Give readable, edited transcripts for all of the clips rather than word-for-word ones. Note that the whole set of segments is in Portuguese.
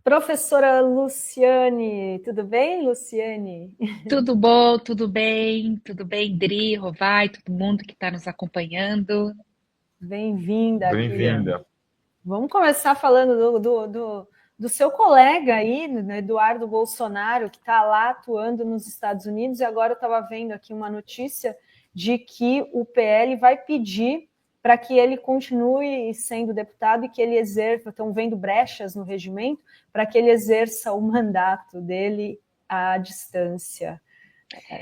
Professora Luciane, tudo bem, Luciane? Tudo bom, tudo bem, Dri, Rovai, todo mundo que está nos acompanhando. Bem-vinda aqui. Bem-vinda. Vamos começar falando do seu colega aí, né, Eduardo Bolsonaro, que está lá atuando nos Estados Unidos, e agora eu estava vendo aqui uma notícia de que o PL vai pedir para que ele continue sendo deputado e que ele exerça, estão vendo brechas no regimento, para que ele exerça o mandato dele à distância.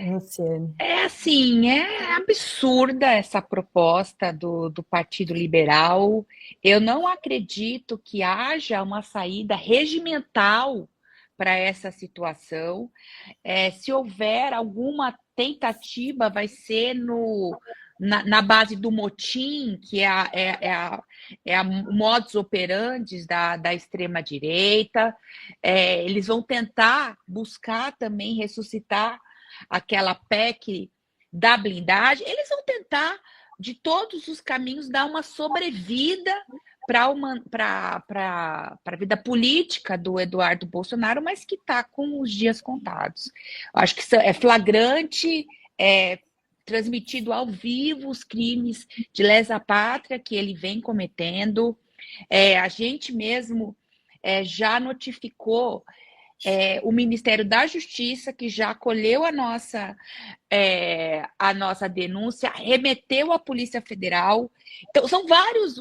Luciane. É assim, é absurda essa proposta do Partido Liberal. Eu não acredito que haja uma saída regimental para essa situação. Se houver alguma tentativa, vai ser na base do motim, que é a modus operandi da extrema-direita. Eles vão tentar buscar também ressuscitar aquela PEC da blindagem. Eles vão tentar, de todos os caminhos, dar uma sobrevida para a vida política do Eduardo Bolsonaro, mas que está com os dias contados. Acho que é flagrante, transmitido ao vivo os crimes de lesa pátria que ele vem cometendo. A gente mesmo já notificou o Ministério da Justiça, que já acolheu a nossa denúncia, remeteu à Polícia Federal. Então, são vários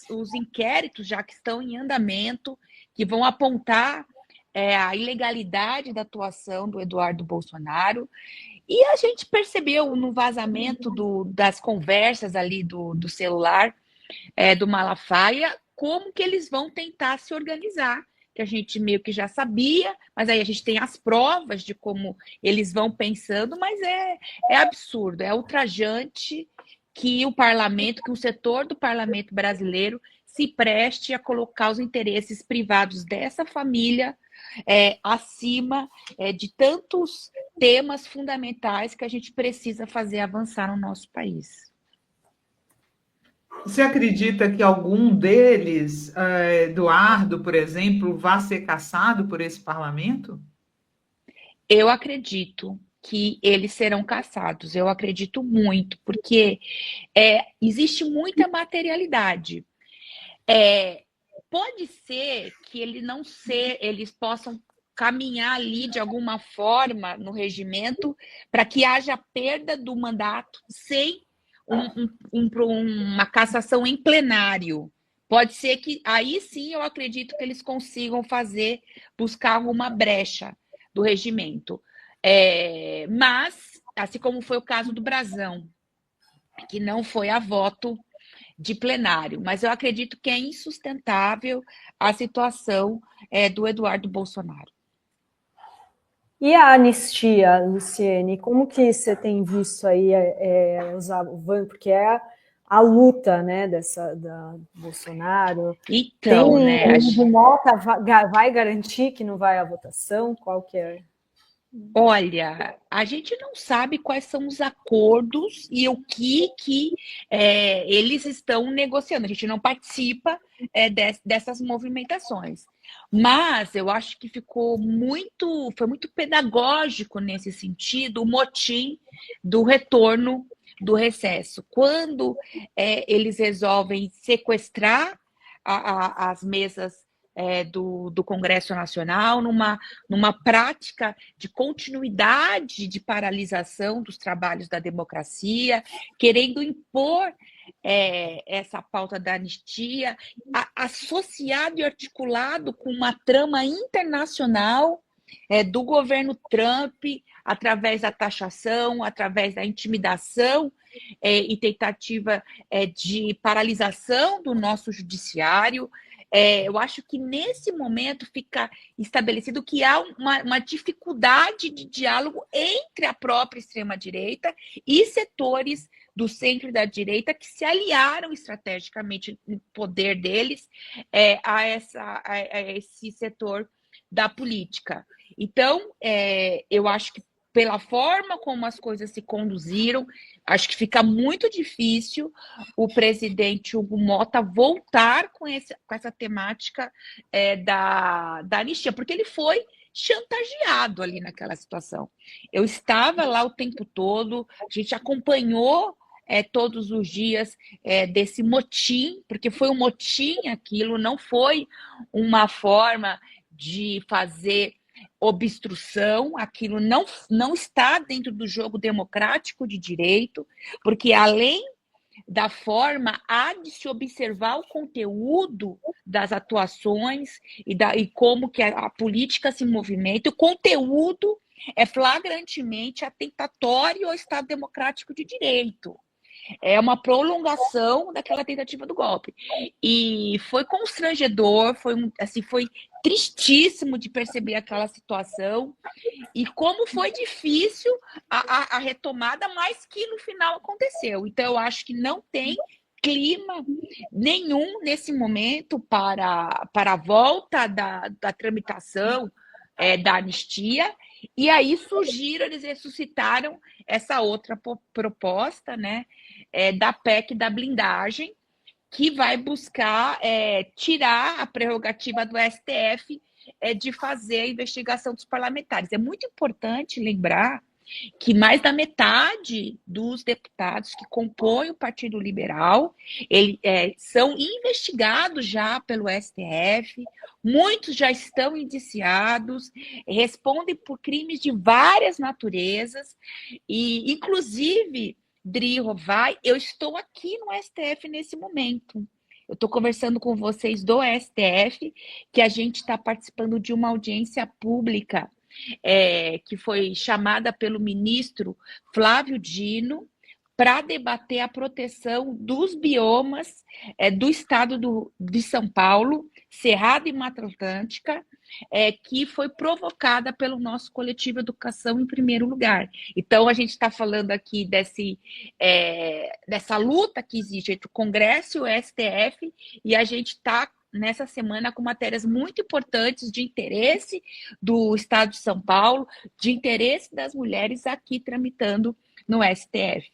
os inquéritos já que estão em andamento, que vão apontar a ilegalidade da atuação do Eduardo Bolsonaro. E a gente percebeu no vazamento das conversas ali do celular do Malafaia como que eles vão tentar se organizar, que a gente meio que já sabia, mas aí a gente tem as provas de como eles vão pensando, mas é absurdo, é ultrajante que o parlamento, que o setor do parlamento brasileiro se preste a colocar os interesses privados dessa família acima de tantos temas fundamentais que a gente precisa fazer avançar no nosso país. Você acredita que algum deles, Eduardo, por exemplo, vá ser cassado por esse parlamento? Eu acredito que eles serão cassados, eu acredito muito, porque existe muita materialidade. Pode ser que eles possam caminhar ali de alguma forma no regimento para que haja perda do mandato sem uma cassação em plenário. Pode ser que aí sim eu acredito que eles consigam buscar alguma brecha do regimento. Mas, assim como foi o caso do Brasão, que não foi a voto de plenário, mas eu acredito que é insustentável a situação do Eduardo Bolsonaro. E a anistia, Luciene, como que você tem visto aí porque é a luta, né, da Bolsonaro? Tem Então, né, o Mota vai garantir que não vai à votação? Qual que é? olha, a gente não sabe quais são os acordos e o que eles estão negociando. A gente não participa dessas movimentações. Mas eu acho que foi muito pedagógico nesse sentido o motim do retorno do recesso. Quando eles resolvem sequestrar as mesas do Congresso Nacional, numa prática de continuidade de paralisação dos trabalhos da democracia, querendo impor essa pauta da anistia, associado e articulado com uma trama internacional do governo Trump, através da taxação, através da intimidação e tentativa de paralisação do nosso judiciário. Eu acho que nesse momento fica estabelecido que há uma dificuldade de diálogo entre a própria extrema-direita e setores do centro e da direita que se aliaram estrategicamente no poder deles a esse setor da política. Então, eu acho que pela forma como as coisas se conduziram, acho que fica muito difícil o presidente Hugo Motta voltar com essa temática da anistia, porque ele foi chantageado ali naquela situação. Eu estava lá o tempo todo, a gente acompanhou todos os dias desse motim, porque foi um motim aquilo, não foi uma forma de fazer obstrução, aquilo não está dentro do jogo democrático de direito, porque além da forma, há de se observar o conteúdo das atuações e como que a política se movimenta. O conteúdo é flagrantemente atentatório ao Estado Democrático de Direito. É uma prolongação daquela tentativa do golpe. E foi constrangedor, foi tristíssimo de perceber aquela situação e como foi difícil a retomada, mas que no final aconteceu. Então, eu acho que não tem clima nenhum nesse momento para a volta da tramitação da anistia. E aí eles ressuscitaram essa outra proposta, né, da PEC da blindagem, que vai buscar tirar a prerrogativa do STF de fazer a investigação dos parlamentares. É muito importante lembrar que mais da metade dos deputados que compõem o Partido Liberal são investigados já pelo STF, muitos já estão indiciados, respondem por crimes de várias naturezas, e, inclusive, Dri Rovai, eu estou aqui no STF nesse momento. Eu estou conversando com vocês do STF, que a gente está participando de uma audiência pública que foi chamada pelo ministro Flávio Dino para debater a proteção dos biomas do estado de São Paulo, Cerrado e Mata Atlântica, que foi provocada pelo nosso coletivo Educação em Primeiro Lugar. Então, a gente está falando aqui dessa luta que existe entre o Congresso e o STF, e a gente está nessa semana com matérias muito importantes de interesse do Estado de São Paulo, de interesse das mulheres aqui tramitando no STF.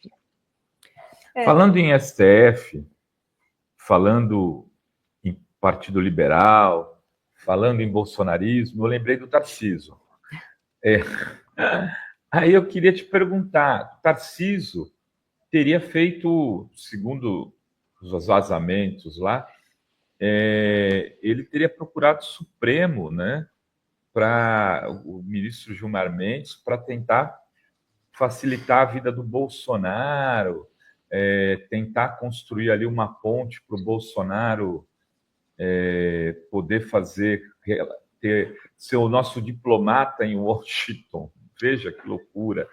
Falando em STF, falando em Partido Liberal, falando em bolsonarismo, eu lembrei do Tarcísio. Aí eu queria te perguntar, Tarcísio teria feito, segundo os vazamentos lá, ele teria procurado o Supremo, né, para o ministro Gilmar Mendes, para tentar facilitar a vida do Bolsonaro, tentar construir ali uma ponte para o Bolsonaro poder ser o nosso diplomata em Washington. Veja que loucura.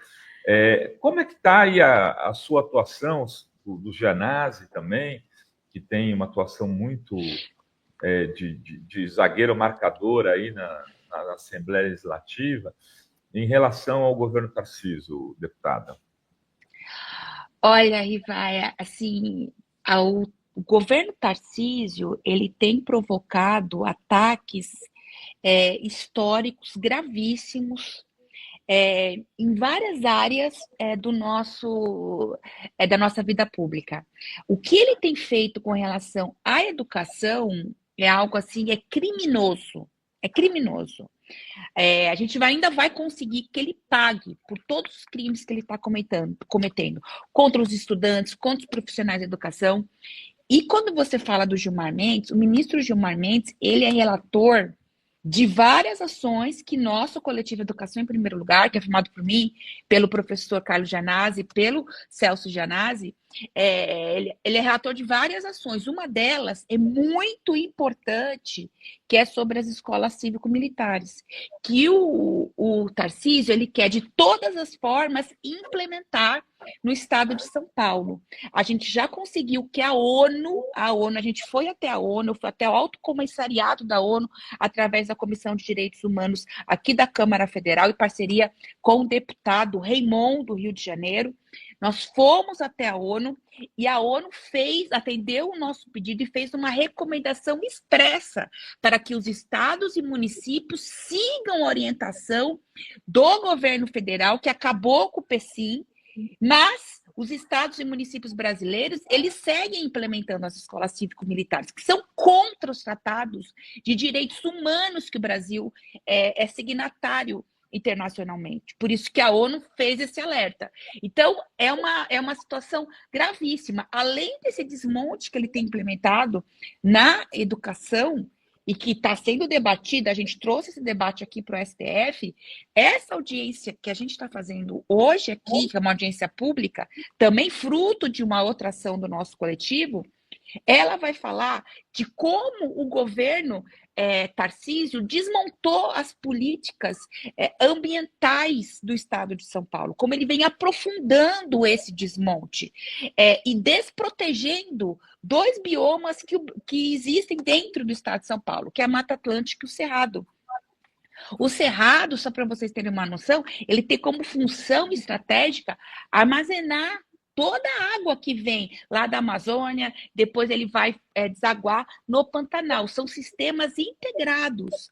Como é que está aí a sua atuação, do Gianazzi também, que tem uma atuação muito de zagueiro marcador aí na Assembleia Legislativa, em relação ao governo Tarcísio, deputada? Olha, Rivaia, assim, o governo Tarcísio, ele tem provocado ataques históricos gravíssimos em várias áreas da nossa vida pública. O que ele tem feito com relação à educação é algo assim, criminoso. É criminoso. A gente ainda vai conseguir que ele pague por todos os crimes que ele está cometendo contra os estudantes, contra os profissionais da educação. E quando você fala do Gilmar Mendes, o ministro Gilmar Mendes, ele é relator de várias ações que nosso coletivo Educação em Primeiro Lugar, que é formado por mim, pelo professor Carlos Gianazzi, pelo Celso Gianazzi, ele é relator de várias ações. Uma delas é muito importante, que é sobre as escolas cívico-militares, que o Tarcísio, ele quer de todas as formas implementar no estado de São Paulo. A gente já conseguiu que a ONU, a gente foi até a ONU, foi até o Alto Comissariado da ONU, através da Comissão de Direitos Humanos aqui da Câmara Federal, em parceria com o deputado Raymond, do Rio de Janeiro. Nós fomos até a ONU e a ONU atendeu o nosso pedido e fez uma recomendação expressa para que os estados e municípios sigam a orientação do governo federal, que acabou com o PECIM, mas os estados e municípios brasileiros, eles seguem implementando as escolas cívico-militares, que são contra os tratados de direitos humanos que o Brasil é signatário internacionalmente. Por isso que a ONU fez esse alerta. Então, é uma situação gravíssima. Além desse desmonte que ele tem implementado na educação, e que está sendo debatida, a gente trouxe esse debate aqui para o STF, essa audiência que a gente está fazendo hoje aqui, que é uma audiência pública, também fruto de uma outra ação do nosso coletivo, ela vai falar de como o governo Tarcísio desmontou as políticas ambientais do estado de São Paulo, como ele vem aprofundando esse desmonte e desprotegendo dois biomas que existem dentro do estado de São Paulo, que é a Mata Atlântica e o Cerrado. O Cerrado, só para vocês terem uma noção, ele tem como função estratégica armazenar toda a água que vem lá da Amazônia, depois ele vai desaguar no Pantanal. São sistemas integrados.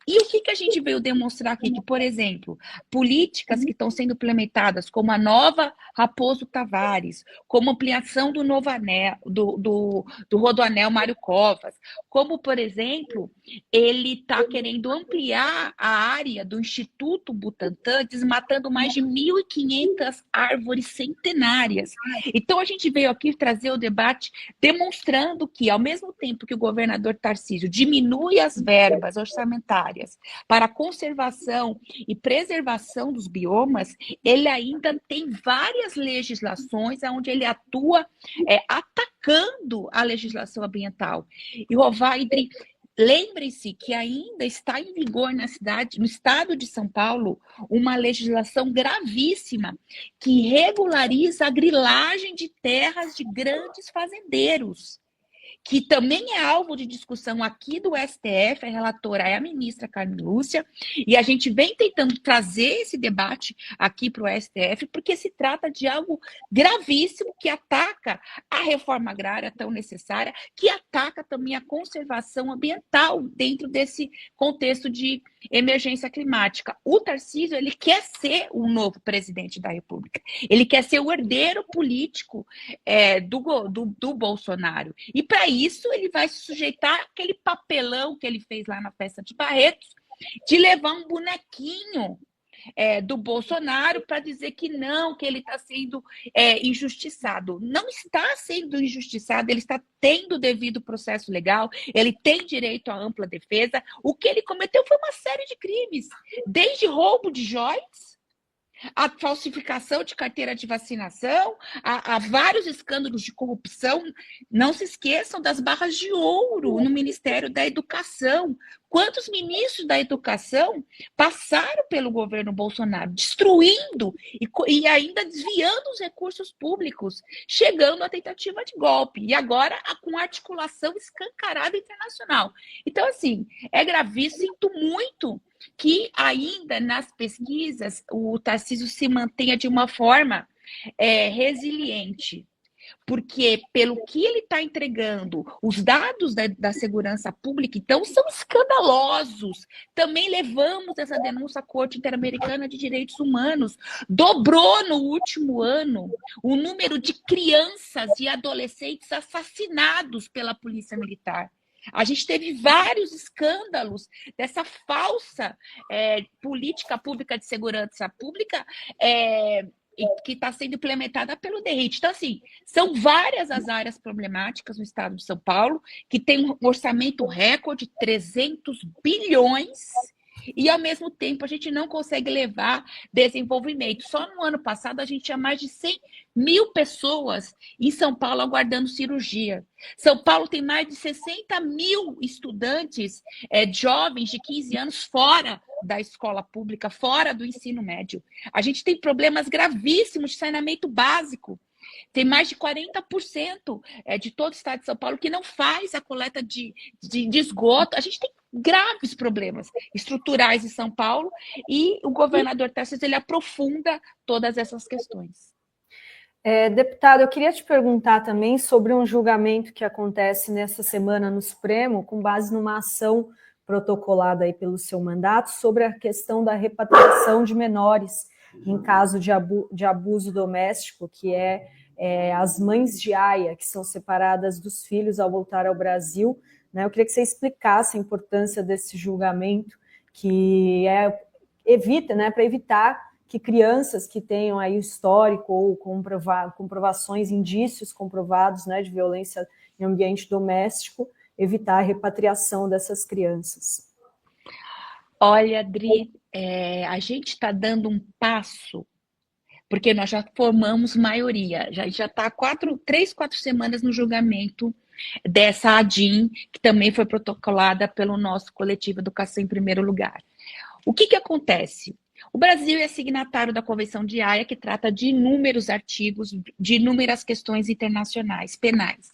E o que a gente veio demonstrar aqui? Que, por exemplo, políticas que estão sendo implementadas, como a nova Raposo Tavares, como ampliação do novo anel, do Rodoanel Mário Covas, como, por exemplo, ele está querendo ampliar a área do Instituto Butantan, desmatando mais de 1.500 árvores centenárias. Então, a gente veio aqui trazer o debate demonstrando que, ao mesmo tempo que o governador Tarcísio diminui as verbas orçamentárias para a conservação e preservação dos biomas, ele ainda tem várias legislações onde ele atua atacando a legislação ambiental. E, Rovaidre, lembre-se que ainda está em vigor no estado de São Paulo, uma legislação gravíssima que regulariza a grilagem de terras de grandes fazendeiros, que também é alvo de discussão aqui do STF, a relatora é a ministra Carmen Lúcia, e a gente vem tentando trazer esse debate aqui para o STF, porque se trata de algo gravíssimo que ataca a reforma agrária tão necessária, que ataca também a conservação ambiental dentro desse contexto de emergência climática. O Tarcísio, ele quer ser o novo presidente da República, ele quer ser o herdeiro político do Bolsonaro, e para isso ele vai se sujeitar àquele papelão que ele fez lá na festa de Barretos, de levar um bonequinho do Bolsonaro para dizer que não, que ele está sendo injustiçado. Não está sendo injustiçado, ele está tendo o devido processo legal, ele tem direito à ampla defesa. O que ele cometeu foi uma série de crimes, desde roubo de joias, a falsificação de carteira de vacinação, a vários escândalos de corrupção. Não se esqueçam das barras de ouro no Ministério da Educação. Quantos ministros da Educação passaram pelo governo Bolsonaro, destruindo e ainda desviando os recursos públicos, chegando à tentativa de golpe, e agora com articulação escancarada internacional. Então, assim, é gravíssimo, sinto muito que ainda nas pesquisas o Tarcísio se mantenha de uma forma resiliente, porque pelo que ele está entregando, os dados da segurança pública, então, são escandalosos. Também levamos essa denúncia à Corte Interamericana de Direitos Humanos. Dobrou no último ano o número de crianças e adolescentes assassinados pela Polícia Militar. A gente teve vários escândalos dessa falsa política pública de segurança pública que está sendo implementada pelo DERIT. Então, assim, são várias as áreas problemáticas no estado de São Paulo, que tem um orçamento recorde, 300 bilhões, e, ao mesmo tempo, a gente não consegue levar desenvolvimento. Só no ano passado, a gente tinha mais de 100 mil pessoas em São Paulo aguardando cirurgia. São Paulo tem mais de 60 mil estudantes jovens de 15 anos fora da escola pública, fora do ensino médio. A gente tem problemas gravíssimos de saneamento básico. Tem mais de 40% de todo o estado de São Paulo que não faz a coleta de esgoto. A gente tem graves problemas estruturais em São Paulo, e o governador Tarcísio, ele aprofunda todas essas questões. Deputado, eu queria te perguntar também sobre um julgamento que acontece nessa semana no Supremo, com base numa ação protocolada aí pelo seu mandato, sobre a questão da repatriação de menores em caso de abuso doméstico, que as mães de aia, que são separadas dos filhos ao voltar ao Brasil, né? Eu queria que você explicasse a importância desse julgamento, que evita, né, para evitar que crianças que tenham aí o histórico ou comprovações, indícios comprovados, né, de violência em ambiente doméstico, evitar a repatriação dessas crianças. Olha, Adri, a gente está dando um passo, porque nós já formamos maioria, já está 3-4 semanas no julgamento dessa ADIM, que também foi protocolada pelo nosso coletivo Educação em Primeiro Lugar. O que acontece? O Brasil é signatário da Convenção de Haia, que trata de inúmeros artigos, de inúmeras questões internacionais penais.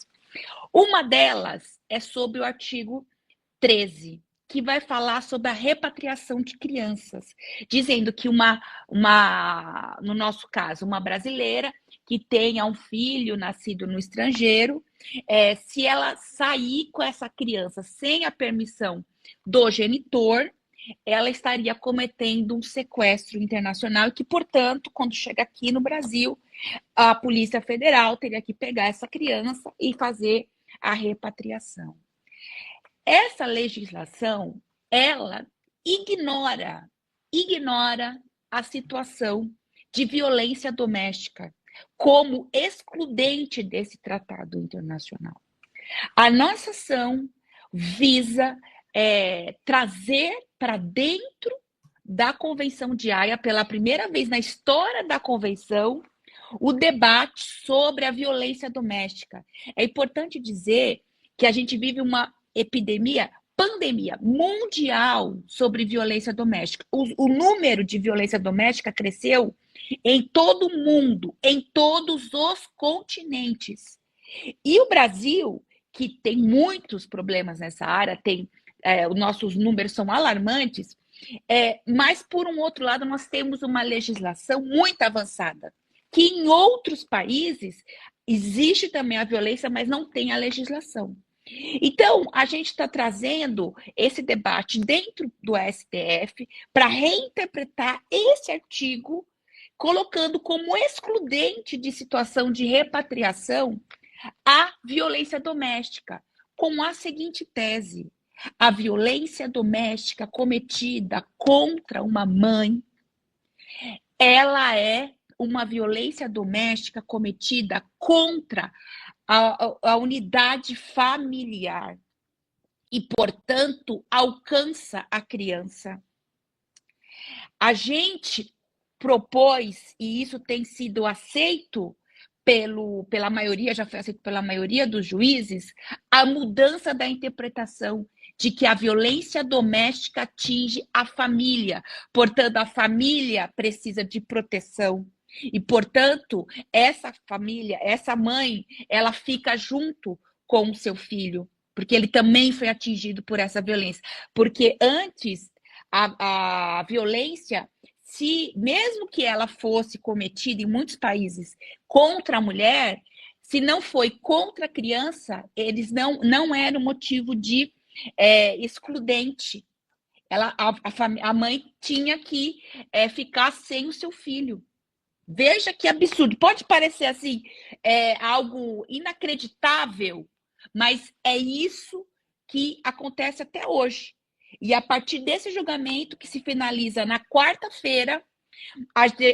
Uma delas é sobre o artigo 13, que vai falar sobre a repatriação de crianças, dizendo que no nosso caso, uma brasileira que tenha um filho nascido no estrangeiro, se ela sair com essa criança sem a permissão do genitor, ela estaria cometendo um sequestro internacional e que, portanto, quando chega aqui no Brasil, a Polícia Federal teria que pegar essa criança e fazer a repatriação. Essa legislação, ela ignora a situação de violência doméstica como excludente desse tratado internacional. A nossa ação visa trazer para dentro da Convenção de Haia, pela primeira vez na história da Convenção, o debate sobre a violência doméstica. É importante dizer que a gente vive uma pandemia mundial sobre violência doméstica. O número de violência doméstica cresceu em todo o mundo, em todos os continentes. E o Brasil, que tem muitos problemas nessa área, os nossos números são alarmantes, mas, por um outro lado, nós temos uma legislação muito avançada, que em outros países existe também a violência, mas não tem a legislação. Então, a gente está trazendo esse debate dentro do STF para reinterpretar esse artigo, colocando como excludente de situação de repatriação a violência doméstica, com a seguinte tese: a violência doméstica cometida contra uma mãe, ela é uma violência doméstica cometida contra a unidade familiar e, portanto, alcança a criança. A gente propôs, e isso tem sido aceito pela maioria, já foi aceito pela maioria dos juízes, a mudança da interpretação de que a violência doméstica atinge a família. Portanto, a família precisa de proteção. E, portanto, essa família, essa mãe, ela fica junto com o seu filho, porque ele também foi atingido por essa violência. Porque antes, a violência, mesmo que ela fosse cometida em muitos países contra a mulher, se não foi contra a criança, eles não era motivo de excludente. A mãe tinha que ficar sem o seu filho. Veja que absurdo. Pode parecer assim, algo inacreditável, mas é isso que acontece até hoje. E a partir desse julgamento, que se finaliza na quarta-feira,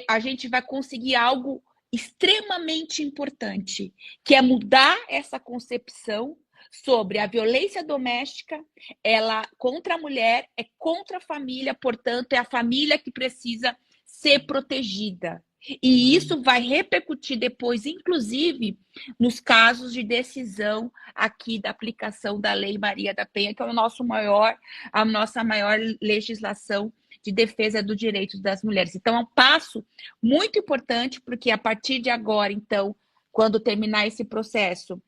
a gente vai conseguir algo extremamente importante, que é mudar essa concepção sobre a violência doméstica, ela contra a mulher, é contra a família, portanto, é a família que precisa ser protegida. E isso vai repercutir depois, inclusive, nos casos de decisão aqui da aplicação da Lei Maria da Penha, que é a nossa maior legislação de defesa dos direitos das mulheres. Então, é um passo muito importante, porque a partir de agora, então, quando terminar esse processo,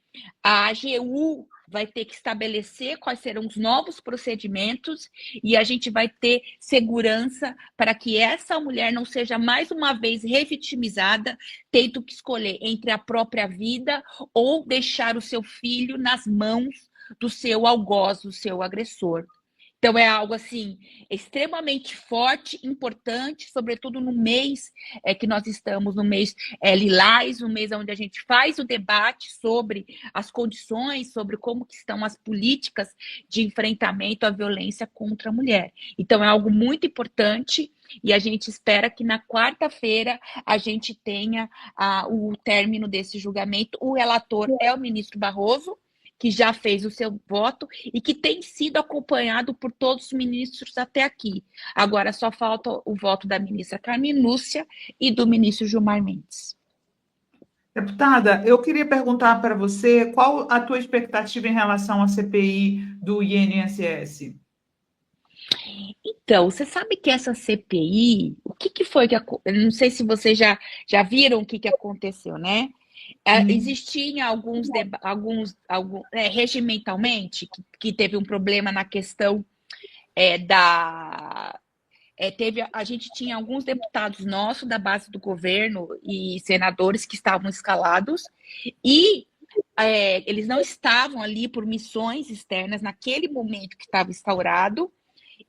a AGU vai ter que estabelecer quais serão os novos procedimentos e a gente vai ter segurança para que essa mulher não seja mais uma vez revitimizada, tendo que escolher entre a própria vida ou deixar o seu filho nas mãos do seu algoz, do seu agressor. Então, é algo, assim, extremamente forte, importante, sobretudo no mês que nós estamos, no mês Lilás, no mês onde a gente faz o debate sobre as condições, sobre como que estão as políticas de enfrentamento à violência contra a mulher. Então, é algo muito importante e a gente espera que na quarta-feira a gente tenha o término desse julgamento. O relator é o ministro Barroso, que já fez o seu voto e que tem sido acompanhado por todos os ministros até aqui. Agora só falta o voto da ministra Carmen Lúcia e do ministro Gilmar Mendes. Deputada, eu queria perguntar para você qual a tua expectativa em relação à CPI do INSS? Então, você sabe que essa CPI, o que foi que aconteceu? Não sei se vocês já viram o que aconteceu, né? Existiam regimentalmente, que teve um problema na questão a gente tinha alguns deputados nossos da base do governo e senadores que estavam escalados e eles não estavam ali por missões externas naquele momento que estava instaurado.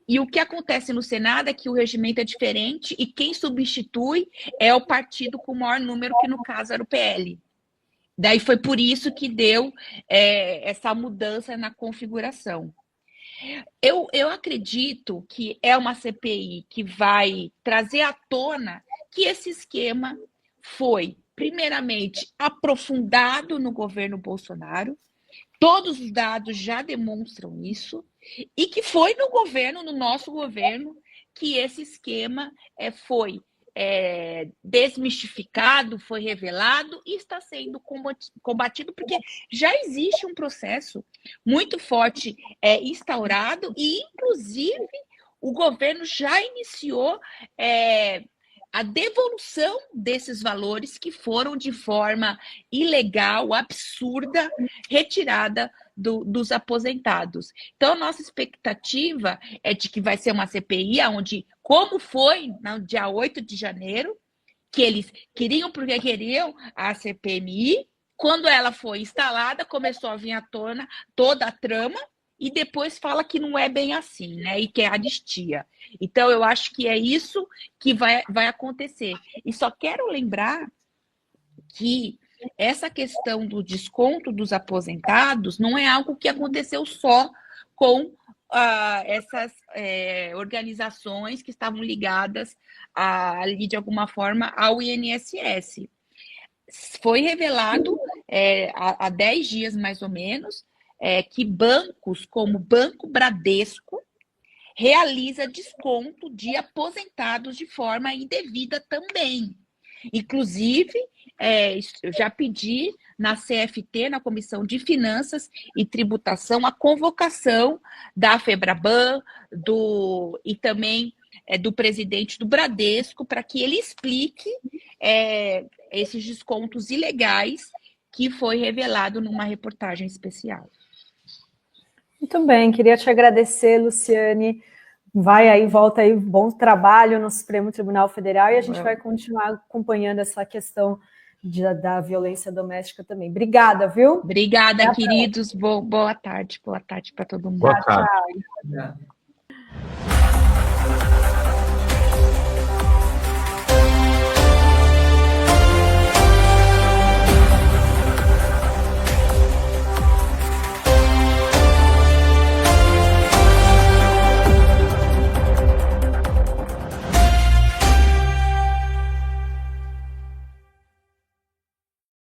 E o que acontece no Senado é que o regimento é diferente e quem substitui é o partido com o maior número, que no caso era o PL. Daí foi por isso que deu essa mudança na configuração. Eu acredito que é uma CPI que vai trazer à tona que esse esquema foi, primeiramente, aprofundado no governo Bolsonaro, todos os dados já demonstram isso, e que foi no nosso governo, que esse esquema foi desmistificado, foi revelado e está sendo combatido, porque já existe um processo muito forte instaurado e, inclusive, o governo já iniciou a devolução desses valores que foram de forma ilegal, absurda, retirada dos aposentados. Então, a nossa expectativa é de que vai ser uma CPI onde, como foi no dia 8 de janeiro, que eles queriam porque queriam a CPMI, quando ela foi instalada, começou a vir à tona toda a trama, e depois fala que não é bem assim, né? E que é anistia. Então, eu acho que é isso que vai acontecer. E só quero lembrar que essa questão do desconto dos aposentados não é algo que aconteceu só com essas organizações que estavam ligadas ali, de alguma forma, ao INSS. Foi revelado há 10 dias, mais ou menos, que bancos como o Banco Bradesco realiza desconto de aposentados de forma indevida também. Inclusive, eu já pedi na CFT, na Comissão de Finanças e Tributação, a convocação da FEBRABAN e também do presidente do Bradesco, para que ele explique esses descontos ilegais que foi revelado numa reportagem especial. Muito bem, queria te agradecer, Luciane. Volta aí, bom trabalho no Supremo Tribunal Federal e a gente vai continuar acompanhando essa questão da violência doméstica também. Obrigada, viu? Obrigada, queridos. Boa tarde para todo mundo. Boa tarde. Tchau. Obrigada.